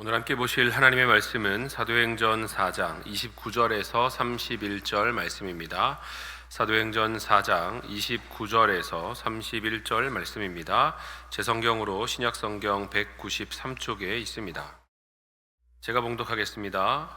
오늘 함께 보실 하나님의 말씀은 사도행전 4장 29절에서 31절 말씀입니다. 사도행전 4장 29절에서 31절 말씀입니다. 제 성경으로 신약성경 193쪽에 있습니다. 제가 봉독하겠습니다.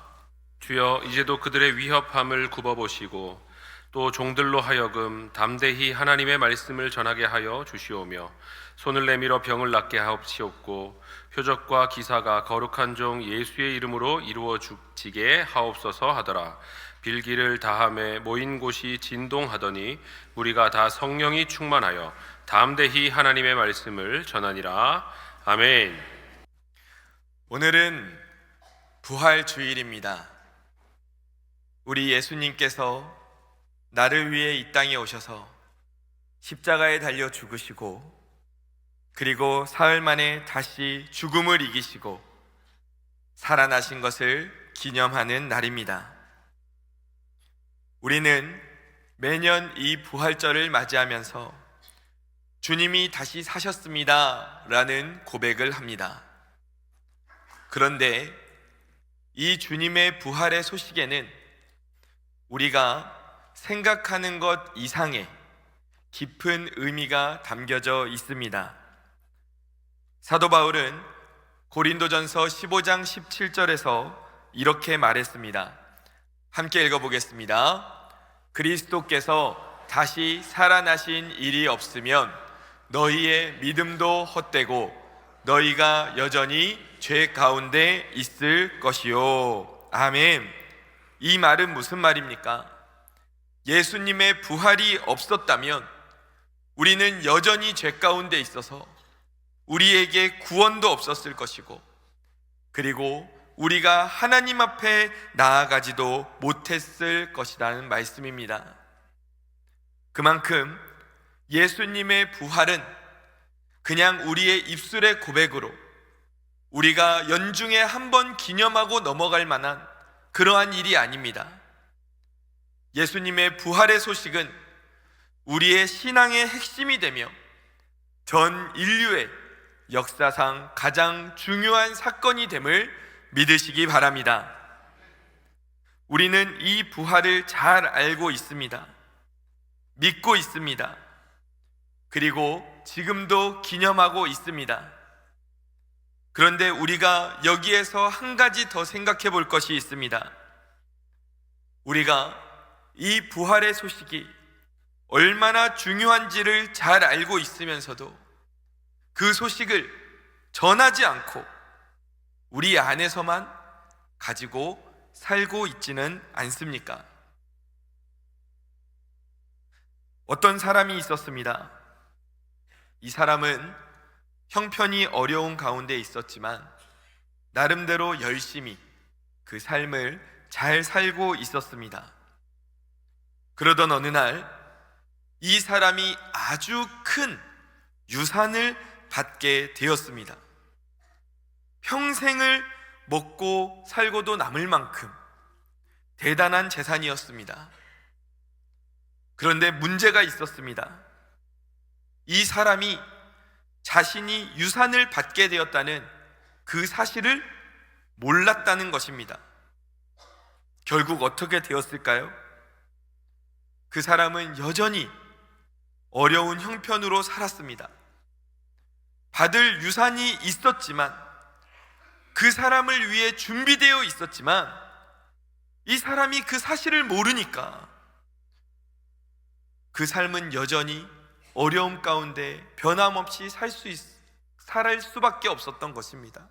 주여, 이제도 그들의 위협함을 굽어보시고 또 종들로 하여금 담대히 하나님의 말씀을 전하게 하여 주시오며 손을 내밀어 병을 낫게 하옵시옵고 표적과 기사가 거룩한 종 예수의 이름으로 이루어지게 하옵소서 하더라. 빌기를 다함에 모인 곳이 진동하더니 무리가 다 성령이 충만하여 담대히 하나님의 말씀을 전하니라. 아멘. 오늘은 부활 주일입니다. 우리 예수님께서 나를 위해 이 땅에 오셔서 십자가에 달려 죽으시고 그리고 사흘 만에 다시 죽음을 이기시고 살아나신 것을 기념하는 날입니다. 우리는 매년 이 부활절을 맞이하면서 주님이 다시 사셨습니다 라는 고백을 합니다. 그런데 이 주님의 부활의 소식에는 우리가 생각하는 것 이상의 깊은 의미가 담겨져 있습니다. 사도 바울은 고린도전서 15장 17절에서 이렇게 말했습니다. 함께 읽어보겠습니다. 그리스도께서 다시 살아나신 일이 없으면 너희의 믿음도 헛되고 너희가 여전히 죄 가운데 있을 것이요. 아멘. 이 말은 무슨 말입니까? 예수님의 부활이 없었다면 우리는 여전히 죄 가운데 있어서 우리에게 구원도 없었을 것이고, 그리고 우리가 하나님 앞에 나아가지도 못했을 것이라는 말씀입니다. 그만큼 예수님의 부활은 그냥 우리의 입술의 고백으로 우리가 연중에 한 번 기념하고 넘어갈 만한 그러한 일이 아닙니다. 예수님의 부활의 소식은 우리의 신앙의 핵심이 되며 전 인류의 역사상 가장 중요한 사건이 됨을 믿으시기 바랍니다. 우리는 이 부활을 잘 알고 있습니다. 믿고 있습니다. 그리고 지금도 기념하고 있습니다. 그런데 우리가 여기에서 한 가지 더 생각해 볼 것이 있습니다. 우리가 이 부활의 소식이 얼마나 중요한지를 잘 알고 있으면서도 그 소식을 전하지 않고 우리 안에서만 가지고 살고 있지는 않습니까? 어떤 사람이 있었습니다. 이 사람은 형편이 어려운 가운데 있었지만 나름대로 열심히 그 삶을 잘 살고 있었습니다. 그러던 어느 날 이 사람이 아주 큰 유산을 받게 되었습니다. 평생을 먹고 살고도 남을 만큼 대단한 재산이었습니다. 그런데 문제가 있었습니다. 이 사람이 자신이 유산을 받게 되었다는 그 사실을 몰랐다는 것입니다. 결국 어떻게 되었을까요? 그 사람은 여전히 어려운 형편으로 살았습니다. 받을 유산이 있었지만, 그 사람을 위해 준비되어 있었지만 이 사람이 그 사실을 모르니까 그 삶은 여전히 어려움 가운데 변함없이 살 수밖에 없었던 것입니다.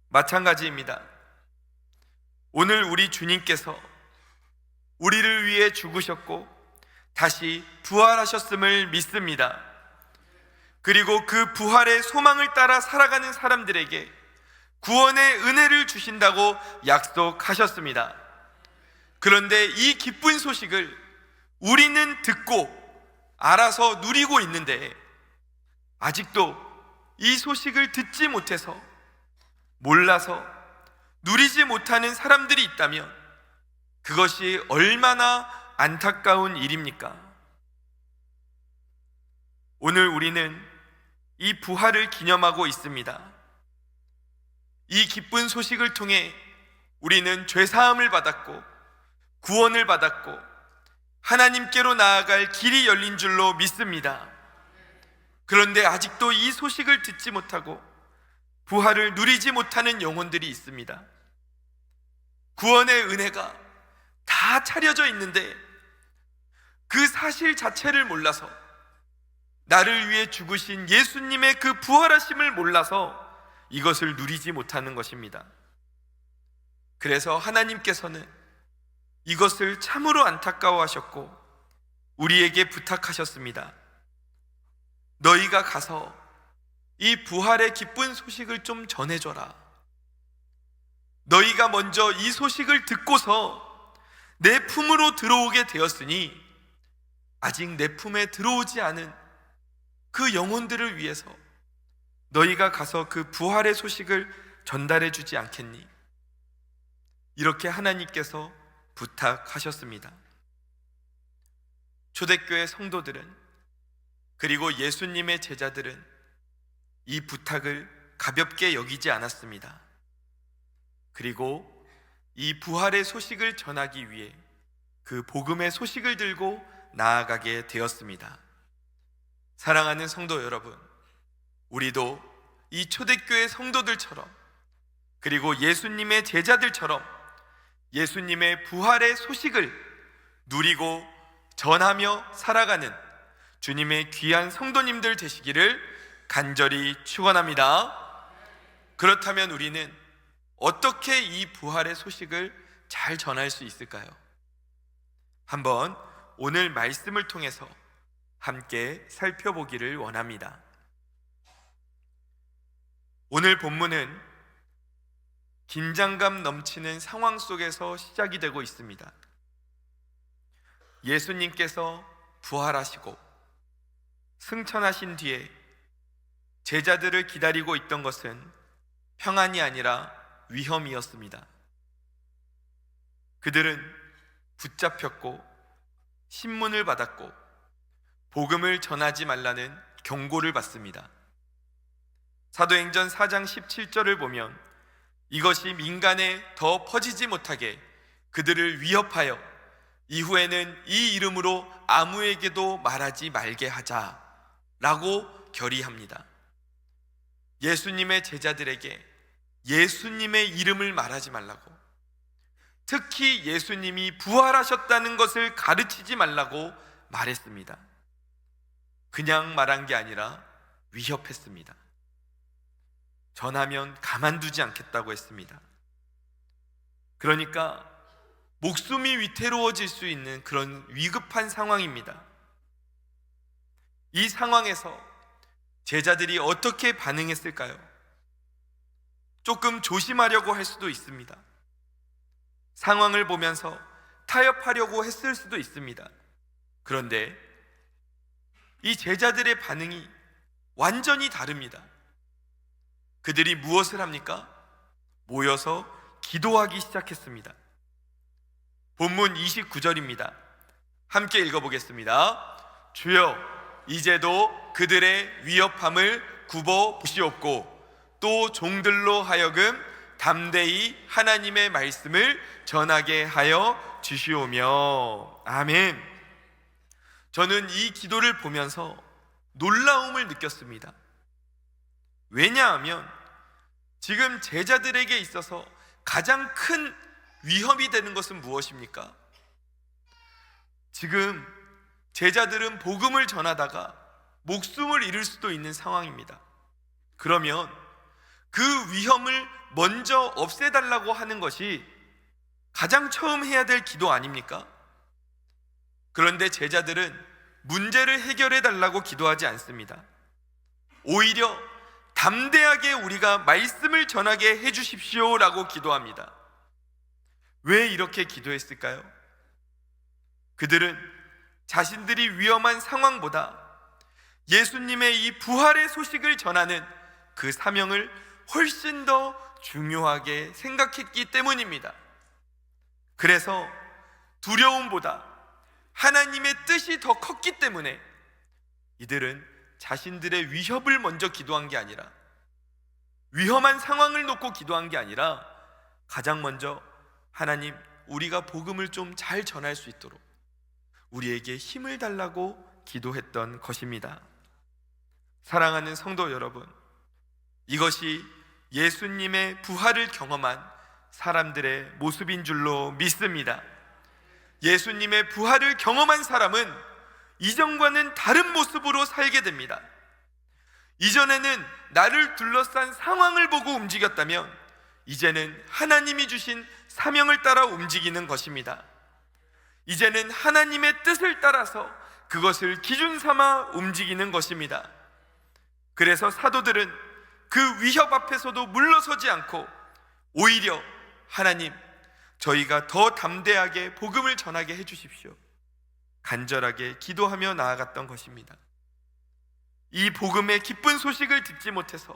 마찬가지입니다. 오늘 우리 주님께서 우리를 위해 죽으셨고 다시 부활하셨음을 믿습니다. 그리고 그 부활의 소망을 따라 살아가는 사람들에게 구원의 은혜를 주신다고 약속하셨습니다. 그런데 이 기쁜 소식을 우리는 듣고 알아서 누리고 있는데 아직도 이 소식을 듣지 못해서 몰라서 누리지 못하는 사람들이 있다면 그것이 얼마나 안타까운 일입니까? 오늘 우리는 이 부활을 기념하고 있습니다. 이 기쁜 소식을 통해 우리는 죄사함을 받았고 구원을 받았고 하나님께로 나아갈 길이 열린 줄로 믿습니다. 그런데 아직도 이 소식을 듣지 못하고 부활을 누리지 못하는 영혼들이 있습니다. 구원의 은혜가 다 차려져 있는데 그 사실 자체를 몰라서, 나를 위해 죽으신 예수님의 그 부활하심을 몰라서 이것을 누리지 못하는 것입니다. 그래서 하나님께서는 이것을 참으로 안타까워하셨고 우리에게 부탁하셨습니다. 너희가 가서 이 부활의 기쁜 소식을 좀 전해줘라. 너희가 먼저 이 소식을 듣고서 내 품으로 들어오게 되었으니 아직 내 품에 들어오지 않은 그 영혼들을 위해서 너희가 가서 그 부활의 소식을 전달해 주지 않겠니? 이렇게 하나님께서 부탁하셨습니다. 초대교회 성도들은, 그리고 예수님의 제자들은 이 부탁을 가볍게 여기지 않았습니다. 그리고 이 부활의 소식을 전하기 위해 그 복음의 소식을 들고 나아가게 되었습니다. 사랑하는 성도 여러분, 우리도 이 초대교회 성도들처럼, 그리고 예수님의 제자들처럼 예수님의 부활의 소식을 누리고 전하며 살아가는 주님의 귀한 성도님들 되시기를 간절히 축원합니다. 그렇다면 우리는 어떻게 이 부활의 소식을 잘 전할 수 있을까요? 한번 오늘 말씀을 통해서 함께 살펴보기를 원합니다. 오늘 본문은 긴장감 넘치는 상황 속에서 시작이 되고 있습니다. 예수님께서 부활하시고 승천하신 뒤에 제자들을 기다리고 있던 것은 평안이 아니라 위험이었습니다. 그들은 붙잡혔고 신문을 받았고 복음을 전하지 말라는 경고를 받습니다. 사도행전 4장 17절을 보면 이것이 민간에 더 퍼지지 못하게 그들을 위협하여 이후에는 이 이름으로 아무에게도 말하지 말게 하자라고 결의합니다. 예수님의 제자들에게 예수님의 이름을 말하지 말라고, 특히 예수님이 부활하셨다는 것을 가르치지 말라고 말했습니다. 그냥 말한 게 아니라 위협했습니다. 전하면 가만두지 않겠다고 했습니다. 그러니까 목숨이 위태로워질 수 있는 그런 위급한 상황입니다. 이 상황에서 제자들이 어떻게 반응했을까요? 조금 조심하려고 할 수도 있습니다. 상황을 보면서 타협하려고 했을 수도 있습니다. 그런데 이 제자들의 반응이 완전히 다릅니다. 그들이 무엇을 합니까? 모여서 기도하기 시작했습니다. 본문 29절입니다. 함께 읽어보겠습니다. 주여, 이제도 그들의 위협함을 굽어 보시옵고 또 종들로 하여금 담대히 하나님의 말씀을 전하게 하여 주시오며. 아멘. 저는 이 기도를 보면서 놀라움을 느꼈습니다. 왜냐하면 지금 제자들에게 있어서 가장 큰 위험이 되는 것은 무엇입니까? 지금 제자들은 복음을 전하다가 목숨을 잃을 수도 있는 상황입니다. 그러면 그 위험을 먼저 없애달라고 하는 것이 가장 처음 해야 될 기도 아닙니까? 그런데 제자들은 문제를 해결해 달라고 기도하지 않습니다. 오히려 담대하게 우리가 말씀을 전하게 해주십시오라고 기도합니다. 왜 이렇게 기도했을까요? 그들은 자신들이 위험한 상황보다 예수님의 이 부활의 소식을 전하는 그 사명을 훨씬 더 중요하게 생각했기 때문입니다. 그래서 두려움보다 하나님의 뜻이 더 컸기 때문에 이들은 자신들의 위협을 먼저 기도한 게 아니라 위험한 상황을 놓고 기도한 게 아니라 가장 먼저 하나님, 우리가 복음을 좀 잘 전할 수 있도록 우리에게 힘을 달라고 기도했던 것입니다. 사랑하는 성도 여러분, 이것이 예수님의 부활을 경험한 사람들의 모습인 줄로 믿습니다. 예수님의 부활을 경험한 사람은 이전과는 다른 모습으로 살게 됩니다. 이전에는 나를 둘러싼 상황을 보고 움직였다면 이제는 하나님이 주신 사명을 따라 움직이는 것입니다. 이제는 하나님의 뜻을 따라서 그것을 기준 삼아 움직이는 것입니다. 그래서 사도들은 그 위협 앞에서도 물러서지 않고 오히려 하나님, 저희가 더 담대하게 복음을 전하게 해주십시오, 간절하게 기도하며 나아갔던 것입니다. 이 복음의 기쁜 소식을 듣지 못해서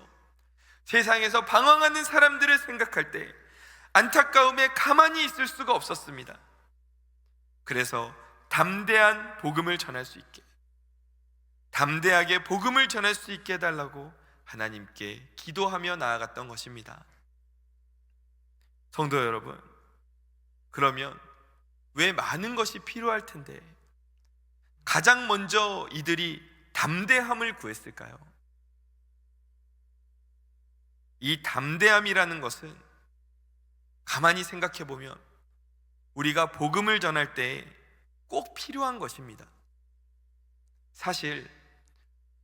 세상에서 방황하는 사람들을 생각할 때 안타까움에 가만히 있을 수가 없었습니다. 그래서 담대한 복음을 전할 수 있게, 담대하게 복음을 전할 수 있게 해달라고 하나님께 기도하며 나아갔던 것입니다. 성도 여러분, 그러면 왜 많은 것이 필요할 텐데 가장 먼저 이들이 담대함을 구했을까요? 이 담대함이라는 것은 가만히 생각해 보면 우리가 복음을 전할 때 꼭 필요한 것입니다. 사실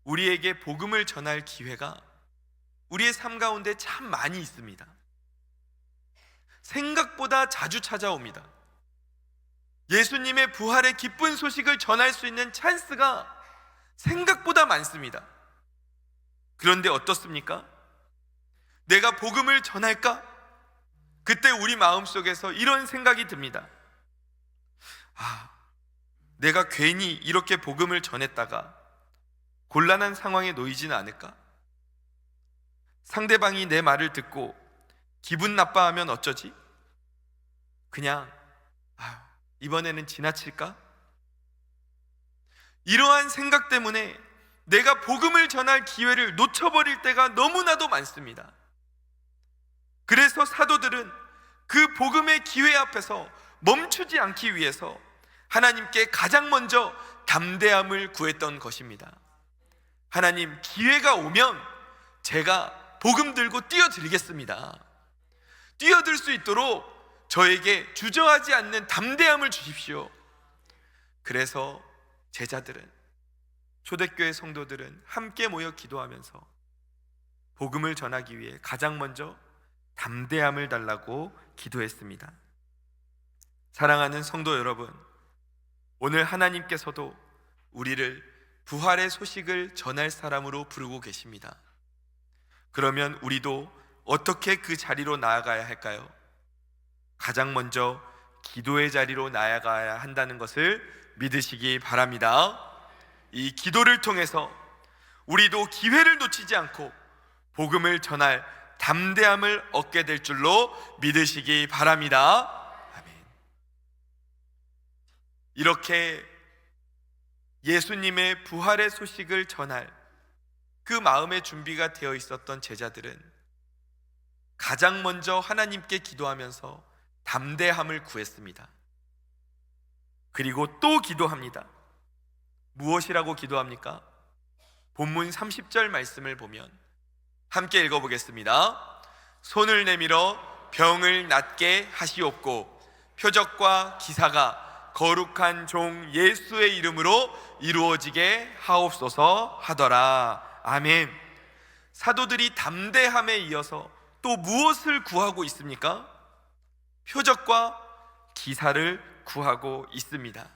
우리에게 복음을 전할 기회가 우리의 삶 가운데 참 많이 있습니다. 생각보다 자주 찾아옵니다. 예수님의 부활의 기쁜 소식을 전할 수 있는 찬스가 생각보다 많습니다. 그런데 어떻습니까? 내가 복음을 전할까? 그때 우리 마음속에서 이런 생각이 듭니다. 내가 괜히 이렇게 복음을 전했다가 곤란한 상황에 놓이지는 않을까? 상대방이 내 말을 듣고 기분 나빠하면 어쩌지? 그냥 이번에는 지나칠까? 이러한 생각 때문에 내가 복음을 전할 기회를 놓쳐버릴 때가 너무나도 많습니다. 그래서 사도들은 그 복음의 기회 앞에서 멈추지 않기 위해서 하나님께 가장 먼저 담대함을 구했던 것입니다. 하나님, 기회가 오면 제가 복음 들고 뛰어들겠습니다. 뛰어들 수 있도록 저에게 주저하지 않는 담대함을 주십시오. 그래서 제자들은, 초대교회 성도들은 함께 모여 기도하면서 복음을 전하기 위해 가장 먼저 담대함을 달라고 기도했습니다. 사랑하는 성도 여러분, 오늘 하나님께서도 우리를 부활의 소식을 전할 사람으로 부르고 계십니다. 그러면 우리도 어떻게 그 자리로 나아가야 할까요? 가장 먼저 기도의 자리로 나아가야 한다는 것을 믿으시기 바랍니다. 이 기도를 통해서 우리도 기회를 놓치지 않고 복음을 전할 담대함을 얻게 될 줄로 믿으시기 바랍니다. 아멘. 이렇게 예수님의 부활의 소식을 전할 그 마음의 준비가 되어 있었던 제자들은 가장 먼저 하나님께 기도하면서 담대함을 구했습니다. 그리고 또 기도합니다. 무엇이라고 기도합니까? 본문 30절 말씀을 보면 함께 읽어보겠습니다. 손을 내밀어 병을 낫게 하시옵고 표적과 기사가 거룩한 종 예수의 이름으로 이루어지게 하옵소서 하더라. 아멘. 사도들이 담대함에 이어서 또 무엇을 구하고 있습니까? 표적과 기사를 구하고 있습니다.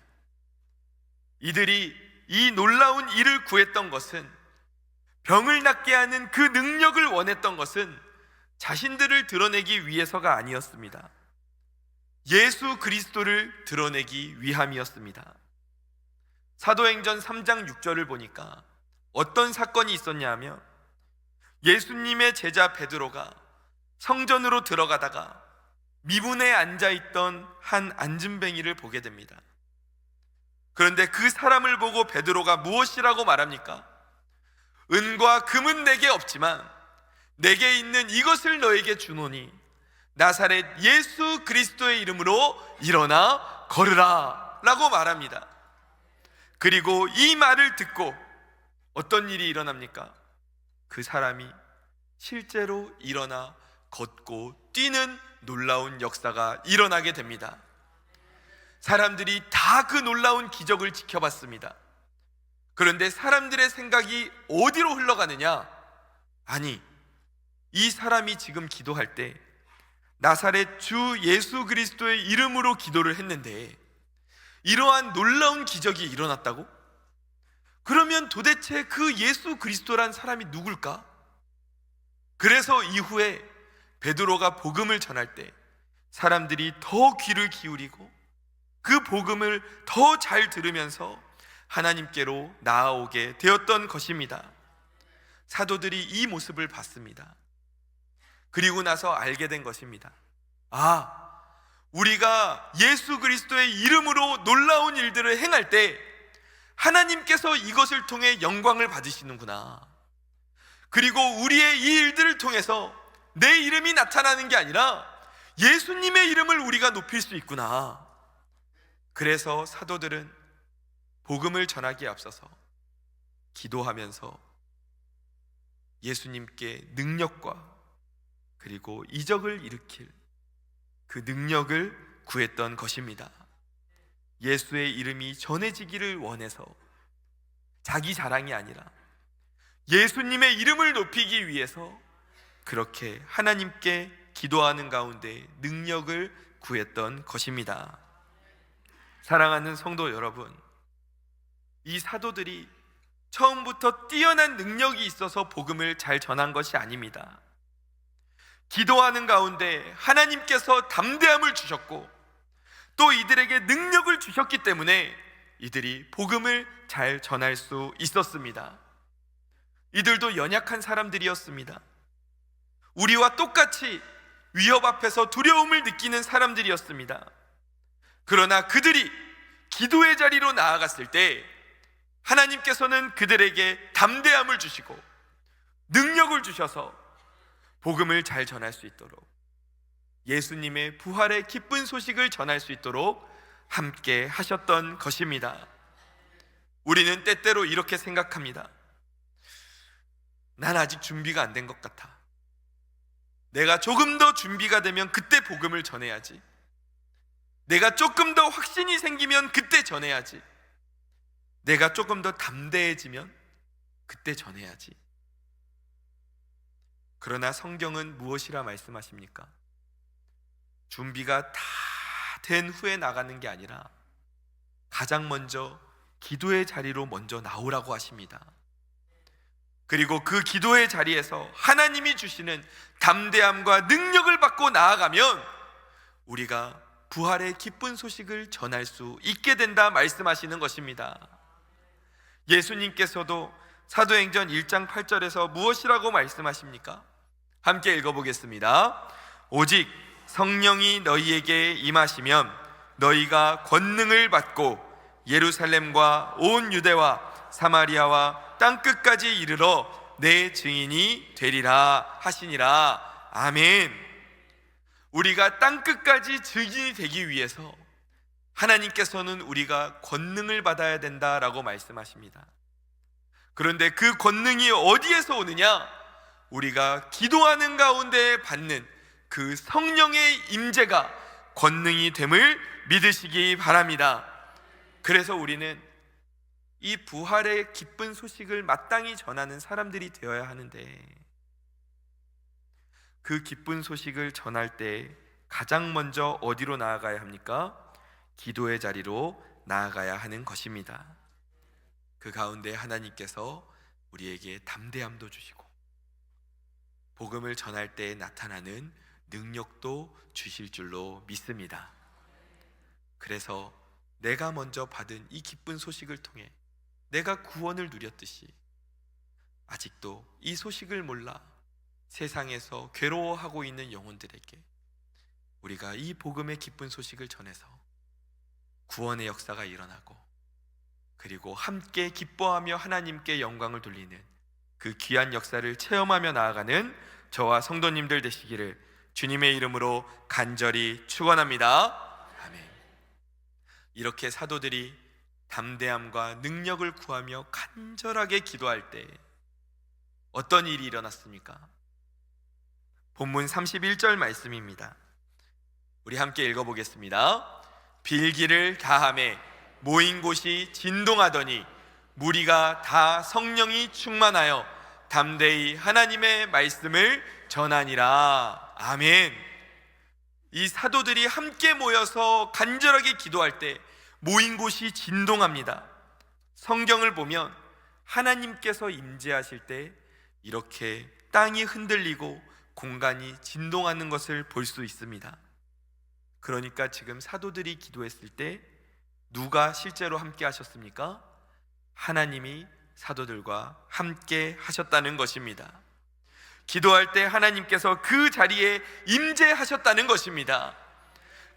이들이 이 놀라운 일을 구했던 것은, 병을 낫게 하는 그 능력을 원했던 것은 자신들을 드러내기 위해서가 아니었습니다. 예수 그리스도를 드러내기 위함이었습니다. 사도행전 3장 6절을 보니까 어떤 사건이 있었냐 하면, 예수님의 제자 베드로가 성전으로 들어가다가 미문에 앉아있던 한 안진뱅이를 보게 됩니다. 그런데 그 사람을 보고 베드로가 무엇이라고 말합니까? 은과 금은 내게 없지만 내게 있는 이것을 너에게 주노니 나사렛 예수 그리스도의 이름으로 일어나 걸으라 라고 말합니다. 그리고 이 말을 듣고 어떤 일이 일어납니까? 그 사람이 실제로 일어나 걷고 뛰는 놀라운 역사가 일어나게 됩니다. 사람들이 다 그 놀라운 기적을 지켜봤습니다. 그런데 사람들의 생각이 어디로 흘러가느냐? 아니, 이 사람이 지금 기도할 때 나사렛 주 예수 그리스도의 이름으로 기도를 했는데 이러한 놀라운 기적이 일어났다고? 그러면 도대체 그 예수 그리스도란 사람이 누굴까? 그래서 이후에 베드로가 복음을 전할 때 사람들이 더 귀를 기울이고 그 복음을 더 잘 들으면서 하나님께로 나아오게 되었던 것입니다. 사도들이 이 모습을 봤습니다. 그리고 나서 알게 된 것입니다. 우리가 예수 그리스도의 이름으로 놀라운 일들을 행할 때 하나님께서 이것을 통해 영광을 받으시는구나. 그리고 우리의 이 일들을 통해서 내 이름이 나타나는 게 아니라 예수님의 이름을 우리가 높일 수 있구나. 그래서 사도들은 복음을 전하기에 앞서서 기도하면서 예수님께 능력과 그리고 이적을 일으킬 그 능력을 구했던 것입니다. 예수의 이름이 전해지기를 원해서 자기 자랑이 아니라 예수님의 이름을 높이기 위해서 그렇게 하나님께 기도하는 가운데 능력을 구했던 것입니다. 사랑하는 성도 여러분, 이 사도들이 처음부터 뛰어난 능력이 있어서 복음을 잘 전한 것이 아닙니다. 기도하는 가운데 하나님께서 담대함을 주셨고 또 이들에게 능력을 주셨기 때문에 이들이 복음을 잘 전할 수 있었습니다. 이들도 연약한 사람들이었습니다. 우리와 똑같이 위협 앞에서 두려움을 느끼는 사람들이었습니다. 그러나 그들이 기도의 자리로 나아갔을 때 하나님께서는 그들에게 담대함을 주시고 능력을 주셔서 복음을 잘 전할 수 있도록, 예수님의 부활의 기쁜 소식을 전할 수 있도록 함께 하셨던 것입니다. 우리는 때때로 이렇게 생각합니다. 난 아직 준비가 안 된 것 같아. 내가 조금 더 준비가 되면 그때 복음을 전해야지. 내가 조금 더 확신이 생기면 그때 전해야지. 내가 조금 더 담대해지면 그때 전해야지. 그러나 성경은 무엇이라 말씀하십니까? 준비가 다 된 후에 나가는 게 아니라 가장 먼저 기도의 자리로 먼저 나오라고 하십니다. 그리고 그 기도의 자리에서 하나님이 주시는 담대함과 능력을 받고 나아가면 우리가 부활의 기쁜 소식을 전할 수 있게 된다 말씀하시는 것입니다. 예수님께서도 사도행전 1장 8절에서 무엇이라고 말씀하십니까? 함께 읽어보겠습니다. 오직 성령이 너희에게 임하시면 너희가 권능을 받고 예루살렘과 온 유대와 사마리아와 땅끝까지 이르러 내 증인이 되리라 하시니라. 아멘. 우리가 땅끝까지 증인이 되기 위해서 하나님께서는 우리가 권능을 받아야 된다라고 말씀하십니다. 그런데 그 권능이 어디에서 오느냐? 우리가 기도하는 가운데 받는 그 성령의 임재가 권능이 됨을 믿으시기 바랍니다. 그래서 우리는 이 부활의 기쁜 소식을 마땅히 전하는 사람들이 되어야 하는데, 그 기쁜 소식을 전할 때 가장 먼저 어디로 나아가야 합니까? 기도의 자리로 나아가야 하는 것입니다. 그 가운데 하나님께서 우리에게 담대함도 주시고 복음을 전할 때 나타나는 능력도 주실 줄로 믿습니다. 그래서 내가 먼저 받은 이 기쁜 소식을 통해 내가 구원을 누렸듯이 아직도 이 소식을 몰라 세상에서 괴로워하고 있는 영혼들에게 우리가 이 복음의 기쁜 소식을 전해서 구원의 역사가 일어나고 그리고 함께 기뻐하며 하나님께 영광을 돌리는 그 귀한 역사를 체험하며 나아가는 저와 성도님들 되시기를 주님의 이름으로 간절히 축원합니다. 아멘. 이렇게 사도들이 담대함과 능력을 구하며 간절하게 기도할 때 어떤 일이 일어났습니까? 본문 31절 말씀입니다. 우리 함께 읽어보겠습니다. 빌기를 다하매 모인 곳이 진동하더니 무리가 다 성령이 충만하여 담대히 하나님의 말씀을 전하니라. 아멘. 이 사도들이 함께 모여서 간절하게 기도할 때 모인 곳이 진동합니다. 성경을 보면 하나님께서 임재하실 때 이렇게 땅이 흔들리고 공간이 진동하는 것을 볼 수 있습니다. 그러니까 지금 사도들이 기도했을 때 누가 실제로 함께 하셨습니까? 하나님이 사도들과 함께 하셨다는 것입니다. 기도할 때 하나님께서 그 자리에 임재하셨다는 것입니다.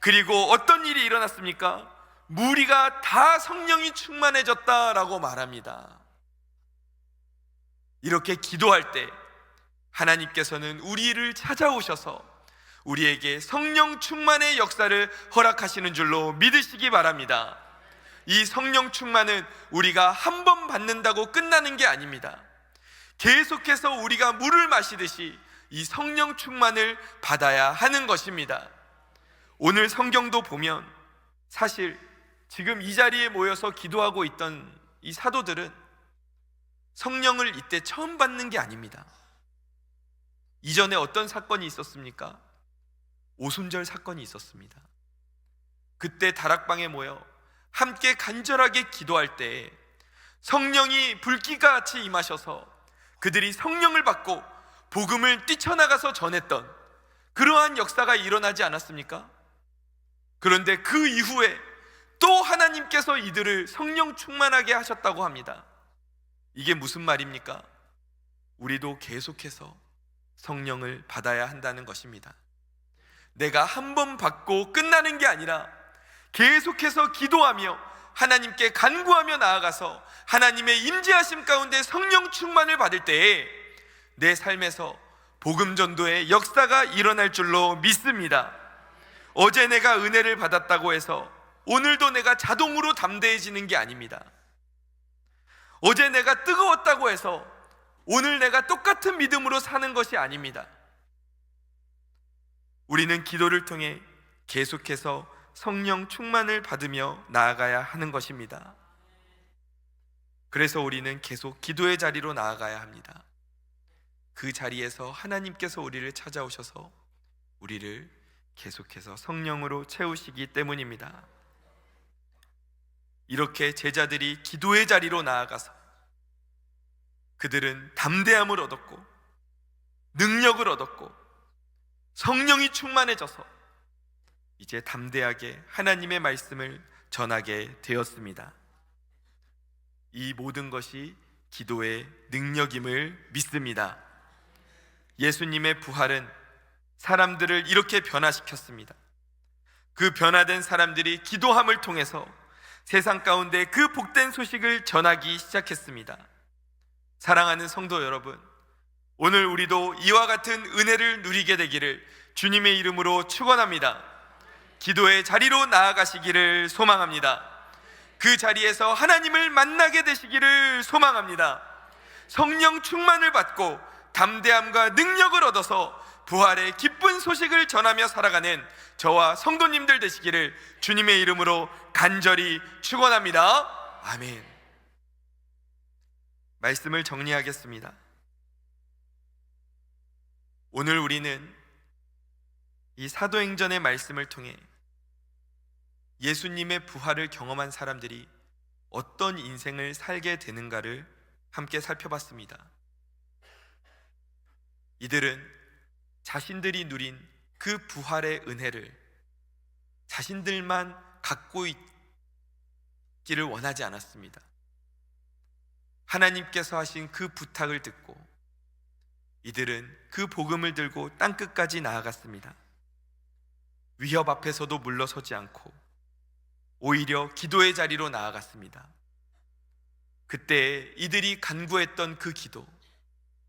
그리고 어떤 일이 일어났습니까? 무리가 다 성령이 충만해졌다라고 말합니다. 이렇게 기도할 때 하나님께서는 우리를 찾아오셔서 우리에게 성령 충만의 역사를 허락하시는 줄로 믿으시기 바랍니다. 이 성령 충만은 우리가 한 번 받는다고 끝나는 게 아닙니다. 계속해서 우리가 물을 마시듯이 이 성령 충만을 받아야 하는 것입니다. 오늘 성경도 보면 사실 지금 이 자리에 모여서 기도하고 있던 이 사도들은 성령을 이때 처음 받는 게 아닙니다. 이전에 어떤 사건이 있었습니까? 오순절 사건이 있었습니다. 그때 다락방에 모여 함께 간절하게 기도할 때 성령이 불기같이 임하셔서 그들이 성령을 받고 복음을 뛰쳐나가서 전했던 그러한 역사가 일어나지 않았습니까? 그런데 그 이후에 또 하나님께서 이들을 성령 충만하게 하셨다고 합니다. 이게 무슨 말입니까? 우리도 계속해서 성령을 받아야 한다는 것입니다. 내가 한 번 받고 끝나는 게 아니라 계속해서 기도하며 하나님께 간구하며 나아가서 하나님의 임재하심 가운데 성령 충만을 받을 때에 내 삶에서 복음 전도의 역사가 일어날 줄로 믿습니다. 어제 내가 은혜를 받았다고 해서 오늘도 내가 자동으로 담대해지는 게 아닙니다. 어제 내가 뜨거웠다고 해서 오늘 내가 똑같은 믿음으로 사는 것이 아닙니다. 우리는 기도를 통해 계속해서 성령 충만을 받으며 나아가야 하는 것입니다. 그래서 우리는 계속 기도의 자리로 나아가야 합니다. 그 자리에서 하나님께서 우리를 찾아오셔서 우리를 계속해서 성령으로 채우시기 때문입니다. 이렇게 제자들이 기도의 자리로 나아가서 그들은 담대함을 얻었고 능력을 얻었고 성령이 충만해져서 이제 담대하게 하나님의 말씀을 전하게 되었습니다. 이 모든 것이 기도의 능력임을 믿습니다. 예수님의 부활은 사람들을 이렇게 변화시켰습니다. 그 변화된 사람들이 기도함을 통해서 세상 가운데 그 복된 소식을 전하기 시작했습니다. 사랑하는 성도 여러분, 오늘 우리도 이와 같은 은혜를 누리게 되기를 주님의 이름으로 축원합니다. 기도의 자리로 나아가시기를 소망합니다. 그 자리에서 하나님을 만나게 되시기를 소망합니다. 성령 충만을 받고 담대함과 능력을 얻어서 부활의 기쁜 소식을 전하며 살아가는 저와 성도님들 되시기를 주님의 이름으로 간절히 축원합니다. 아멘. 말씀을 정리하겠습니다. 오늘 우리는 이 사도행전의 말씀을 통해 예수님의 부활을 경험한 사람들이 어떤 인생을 살게 되는가를 함께 살펴봤습니다. 이들은 자신들이 누린 그 부활의 은혜를 자신들만 갖고 있기를 원하지 않았습니다. 하나님께서 하신 그 부탁을 듣고 이들은 그 복음을 들고 땅끝까지 나아갔습니다. 위협 앞에서도 물러서지 않고 오히려 기도의 자리로 나아갔습니다. 그때 이들이 간구했던 그 기도,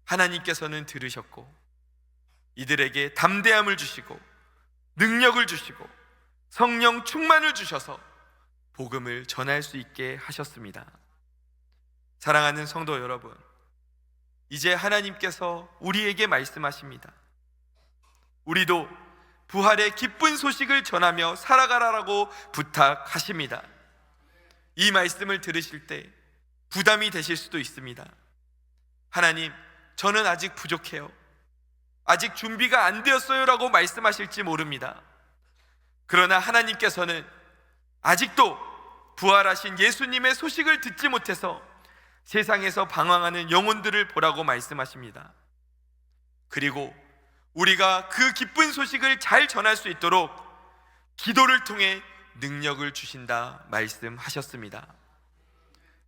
하나님께서는 들으셨고 이들에게 담대함을 주시고 능력을 주시고 성령 충만을 주셔서 복음을 전할 수 있게 하셨습니다. 사랑하는 성도 여러분, 이제 하나님께서 우리에게 말씀하십니다. 우리도 부활의 기쁜 소식을 전하며 살아가라고 부탁하십니다. 이 말씀을 들으실 때 부담이 되실 수도 있습니다. 하나님, 저는 아직 부족해요. 아직 준비가 안 되었어요 라고 말씀하실지 모릅니다. 그러나 하나님께서는 아직도 부활하신 예수님의 소식을 듣지 못해서 세상에서 방황하는 영혼들을 보라고 말씀하십니다. 그리고 우리가 그 기쁜 소식을 잘 전할 수 있도록 기도를 통해 능력을 주신다 말씀하셨습니다.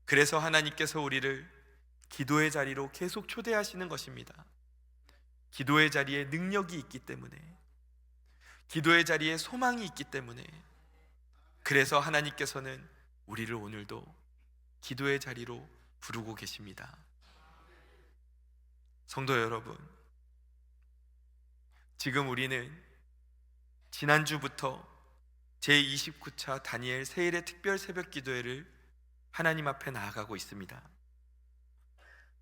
그래서 하나님께서 우리를 기도의 자리로 계속 초대하시는 것입니다. 기도의 자리에 능력이 있기 때문에, 기도의 자리에 소망이 있기 때문에, 그래서 하나님께서는 우리를 오늘도 기도의 자리로 부르고 계십니다. 성도 여러분, 지금 우리는 지난주부터 제29차 다니엘 세일의 특별 새벽 기도회를 하나님 앞에 나아가고 있습니다.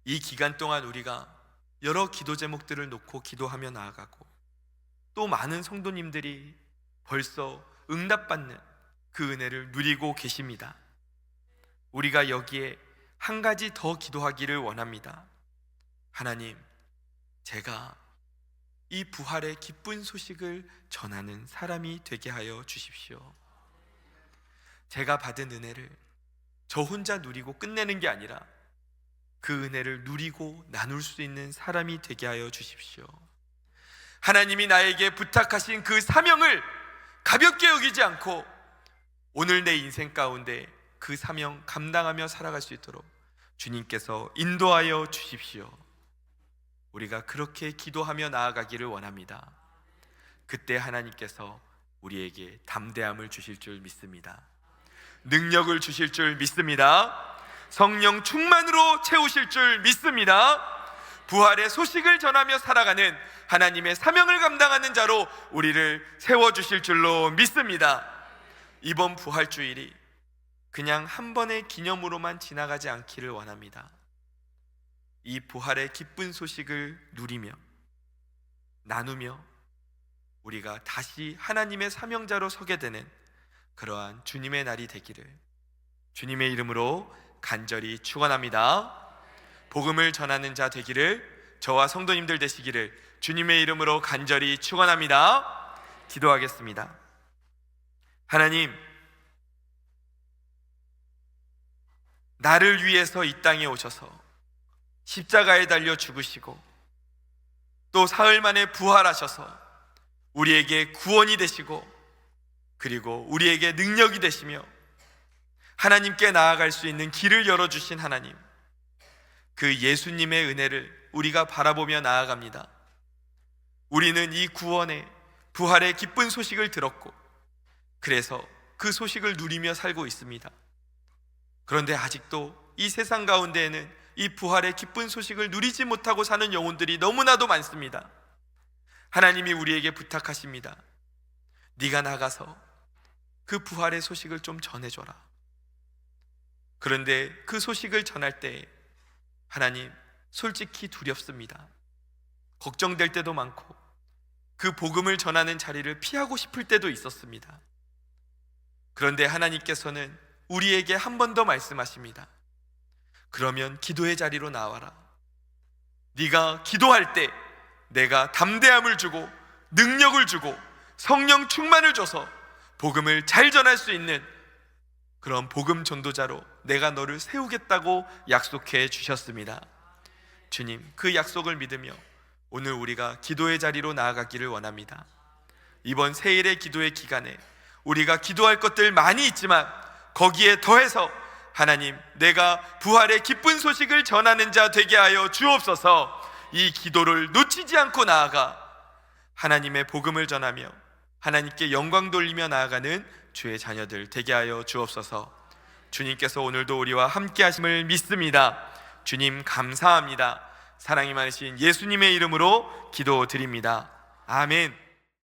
이 기간 동안 우리가 여러 기도 제목들을 놓고 기도하며 나아가고, 또 많은 성도님들이 벌써 응답받는 그 은혜를 누리고 계십니다. 우리가 여기에 한 가지 더 기도하기를 원합니다. 하나님, 제가 이 부활의 기쁜 소식을 전하는 사람이 되게 하여 주십시오. 제가 받은 은혜를 저 혼자 누리고 끝내는 게 아니라 그 은혜를 누리고 나눌 수 있는 사람이 되게 하여 주십시오. 하나님이 나에게 부탁하신 그 사명을 가볍게 여기지 않고 오늘 내 인생 가운데 그 사명 감당하며 살아갈 수 있도록 주님께서 인도하여 주십시오. 우리가 그렇게 기도하며 나아가기를 원합니다. 그때 하나님께서 우리에게 담대함을 주실 줄 믿습니다. 능력을 주실 줄 믿습니다. 성령 충만으로 채우실 줄 믿습니다. 부활의 소식을 전하며 살아가는 하나님의 사명을 감당하는 자로 우리를 세워주실 줄로 믿습니다. 이번 부활주일이 그냥 한 번의 기념으로만 지나가지 않기를 원합니다. 이 부활의 기쁜 소식을 누리며 나누며 우리가 다시 하나님의 사명자로 서게 되는 그러한 주님의 날이 되기를 주님의 이름으로 간절히 축원합니다. 복음을 전하는 자 되기를, 저와 성도님들 되시기를 주님의 이름으로 간절히 축원합니다. 기도하겠습니다. 하나님, 나를 위해서 이 땅에 오셔서 십자가에 달려 죽으시고 또 사흘 만에 부활하셔서 우리에게 구원이 되시고 그리고 우리에게 능력이 되시며 하나님께 나아갈 수 있는 길을 열어주신 하나님, 그 예수님의 은혜를 우리가 바라보며 나아갑니다. 우리는 이 구원의 부활의 기쁜 소식을 들었고 그래서 그 소식을 누리며 살고 있습니다. 그런데 아직도 이 세상 가운데에는 이 부활의 기쁜 소식을 누리지 못하고 사는 영혼들이 너무나도 많습니다. 하나님이 우리에게 부탁하십니다. 네가 나가서 그 부활의 소식을 좀 전해줘라. 그런데 그 소식을 전할 때 하나님, 솔직히 두렵습니다. 걱정될 때도 많고 그 복음을 전하는 자리를 피하고 싶을 때도 있었습니다. 그런데 하나님께서는 우리에게 한 번 더 말씀하십니다. 그러면 기도의 자리로 나와라. 네가 기도할 때 내가 담대함을 주고 능력을 주고 성령 충만을 줘서 복음을 잘 전할 수 있는 그런 복음 전도자로 내가 너를 세우겠다고 약속해 주셨습니다. 주님, 그 약속을 믿으며 오늘 우리가 기도의 자리로 나아가기를 원합니다. 이번 세일의 기도의 기간에 우리가 기도할 것들 많이 있지만 거기에 더해서 하나님, 내가 부활의 기쁜 소식을 전하는 자 되게 하여 주옵소서. 이 기도를 놓치지 않고 나아가 하나님의 복음을 전하며 하나님께 영광 돌리며 나아가는 주의 자녀들 되게 하여 주옵소서. 주님께서 오늘도 우리와 함께 하심을 믿습니다. 주님 감사합니다. 사랑이 많으신 예수님의 이름으로 기도드립니다. 아멘.